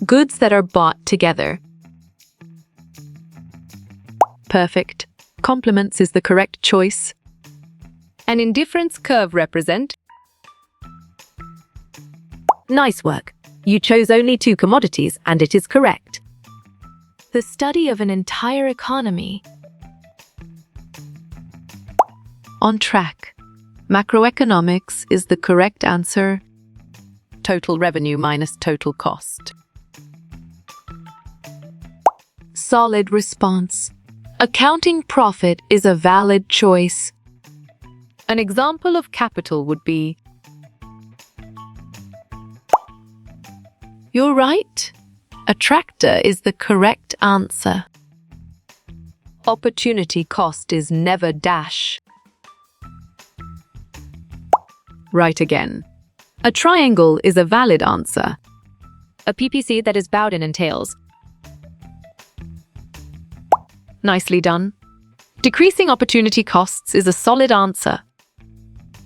Goods that are bought together. Perfect. Complements is the correct choice. An indifference curve represent. Nice work. You chose only 2 commodities and it is correct. The study of an entire economy. On track. Macroeconomics is the correct answer. Total revenue minus total cost. Solid response. Accounting profit is a valid choice. An example of capital would be. You're right. A tractor is the correct answer. Opportunity cost is never dash. Right again. A triangle is a valid answer. A PPC that is bowed in and tails. Nicely done. Decreasing opportunity costs is a solid answer.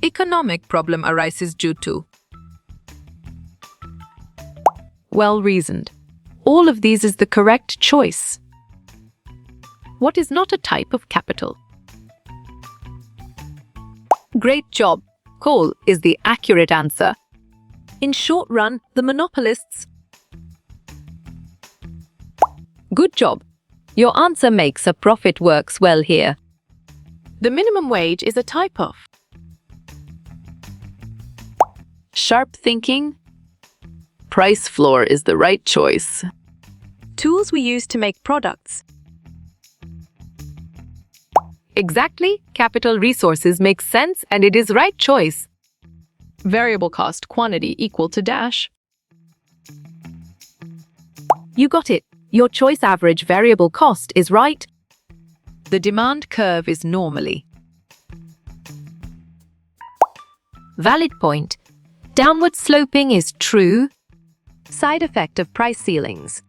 Economic problem arises due to. Well reasoned. All of these is the correct choice. What is not a type of capital? Great job. Coal is the accurate answer. In short run, the monopolists. Good job. Your answer makes a profit works well here. The minimum wage is a type of. Sharp thinking. Price floor is the right choice. Tools we use to make products. Exactly. Capital resources make sense and it is right choice. Variable cost quantity equal to dash. You got it. Your choice average variable cost is right. The demand curve is normally. Valid point. Downward sloping is true. Side effect of price ceilings.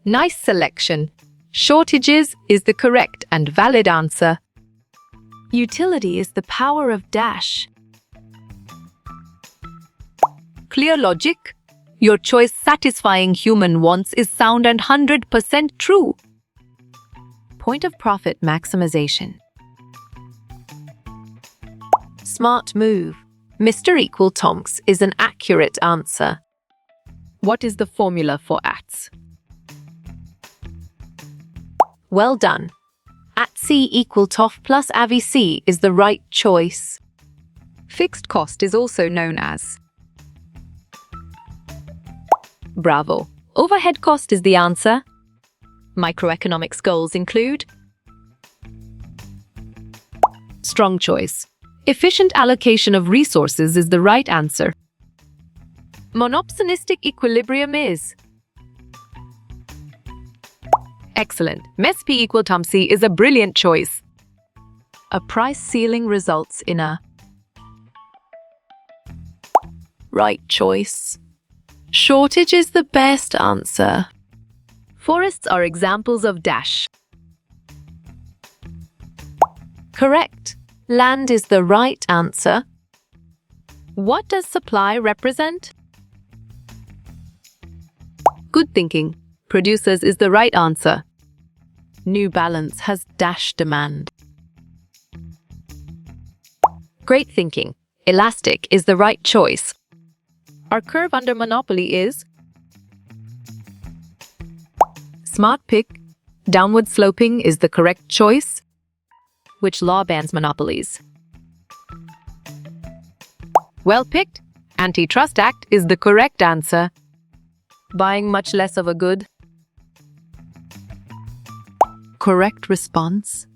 Nice selection. Shortages is the correct and valid answer. Utility is the power of dash. Clear logic. Your choice satisfying human wants is sound and 100% true. Point of profit maximization. Smart move. Mr. Equal Tonks is an accurate answer. What is the formula for ATS? Well done. ATC equal TOF plus AVC is the right choice. Fixed cost is also known as. Bravo. Overhead cost is the answer. Microeconomics goals include. Strong choice. Efficient allocation of resources is the right answer. Monopsonistic equilibrium is. Excellent. MESP equal TOMC is a brilliant choice. A price ceiling results in a. Right choice. Shortage is the best answer. Forests are examples of dash. Correct. Land is the right answer. What does supply represent? Good thinking. Producers is the right answer. New Balance has dash demand. Great thinking. Elastic is the right choice. Our curve under monopoly is. Smart pick. Downward sloping is the correct choice. Which law bans monopolies? Well picked. Antitrust Act is the correct answer. Buying much less of a good. Correct response.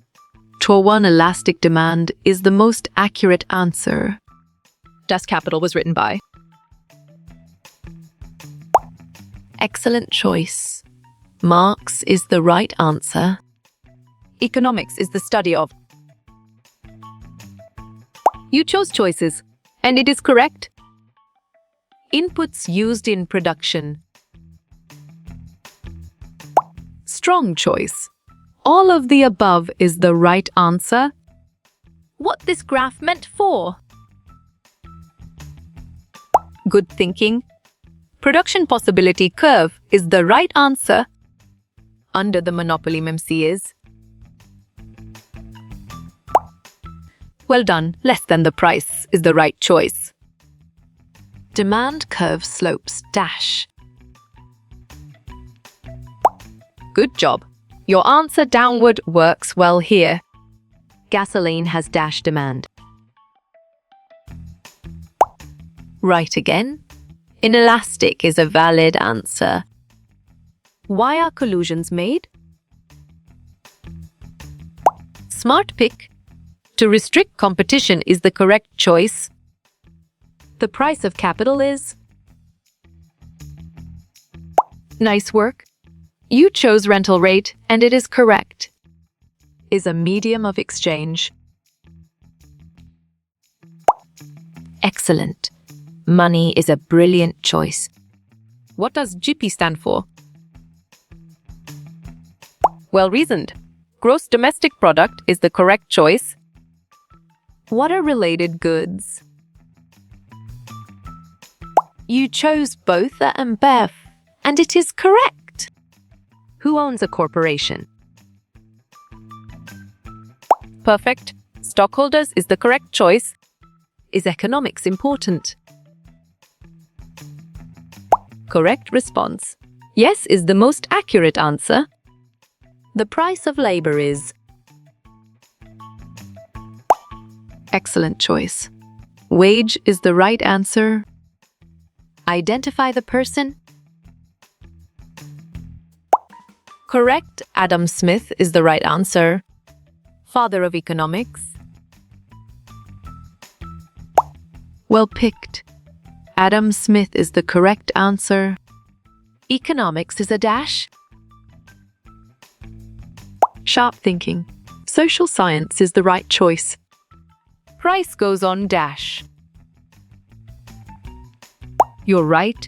TOR1 elastic demand is the most accurate answer. Das Kapital was written by. Excellent choice. Marx is the right answer. Economics is the study of. You chose choices, and it is correct. Inputs used in production. Strong choice. All of the above is the right answer. What this graph meant for? Good thinking. Production possibility curve is the right answer. Under the monopoly MMC is. Well done, less than the price is the right choice. Demand curve slopes dash. Good job. Your answer downward works well here. Gasoline has dash demand. Right again. Inelastic is a valid answer. Why are collusions made? Smart pick. To restrict competition is the correct choice. The price of capital is. Nice work. You chose rental rate and it is correct. Is a medium of exchange. Excellent. Money is a brilliant choice. What does GP stand for? Well reasoned. Gross domestic product is the correct choice. What are related goods? You chose both and BEF, and it is correct. Who owns a corporation? Perfect. Stockholders is the correct choice. Is economics important? Correct response. Yes is the most accurate answer. The price of labor is. Excellent choice. Wage is the right answer. Identify the person. Correct. Adam Smith is the right answer. Father of economics. Well picked. Adam Smith is the correct answer. Economics is a dash. Sharp thinking. Social science is the right choice. Price goes on dash. You're right.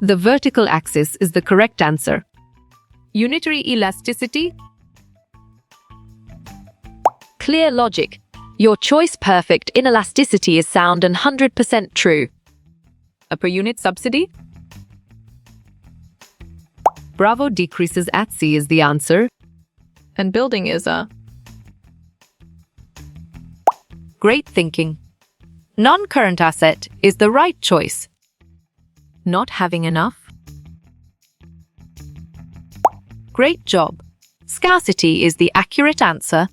The vertical axis is the correct answer. Unitary elasticity. Clear logic. Your choice perfect inelasticity is sound and 100% true. A per unit subsidy? Bravo decreases at C is the answer. And building is a. Great thinking. Non-current asset is the right choice. Not having enough? Great job. Scarcity is the accurate answer.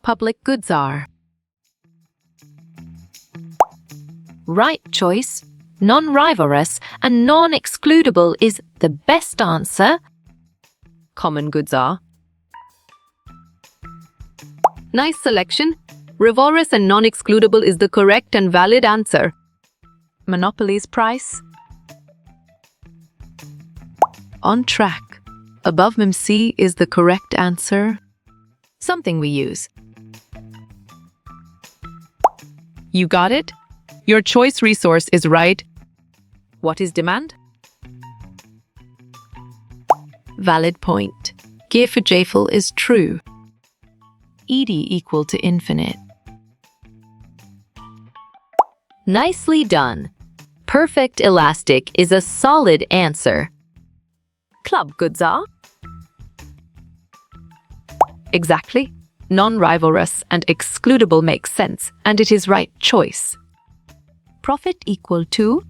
Public goods are. Right choice. Non-rivalrous and non-excludable is the best answer. Common goods are. Nice selection. Rivalrous and non-excludable is the correct and valid answer. Monopoly's price. On track. Above MMC is the correct answer. Something we use. You got it? Your choice resource is right. What is demand? Valid point. Gear for JFL is true. ED equal to infinite. Nicely done. Perfect elastic is a solid answer. Club goods are? Exactly. Non-rivalrous and excludable makes sense, and it is right choice. Profit equal to?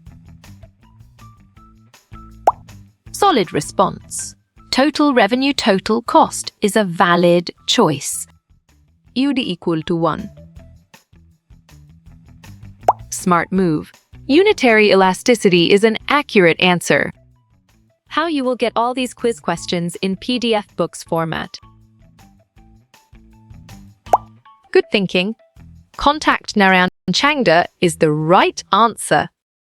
Solid response. Total revenue total cost is a valid choice. UD equal to 1. Smart move. Unitary elasticity is an accurate answer. How you will get all these quiz questions in PDF books format. Good thinking. Contact Narayan Changda is the right answer.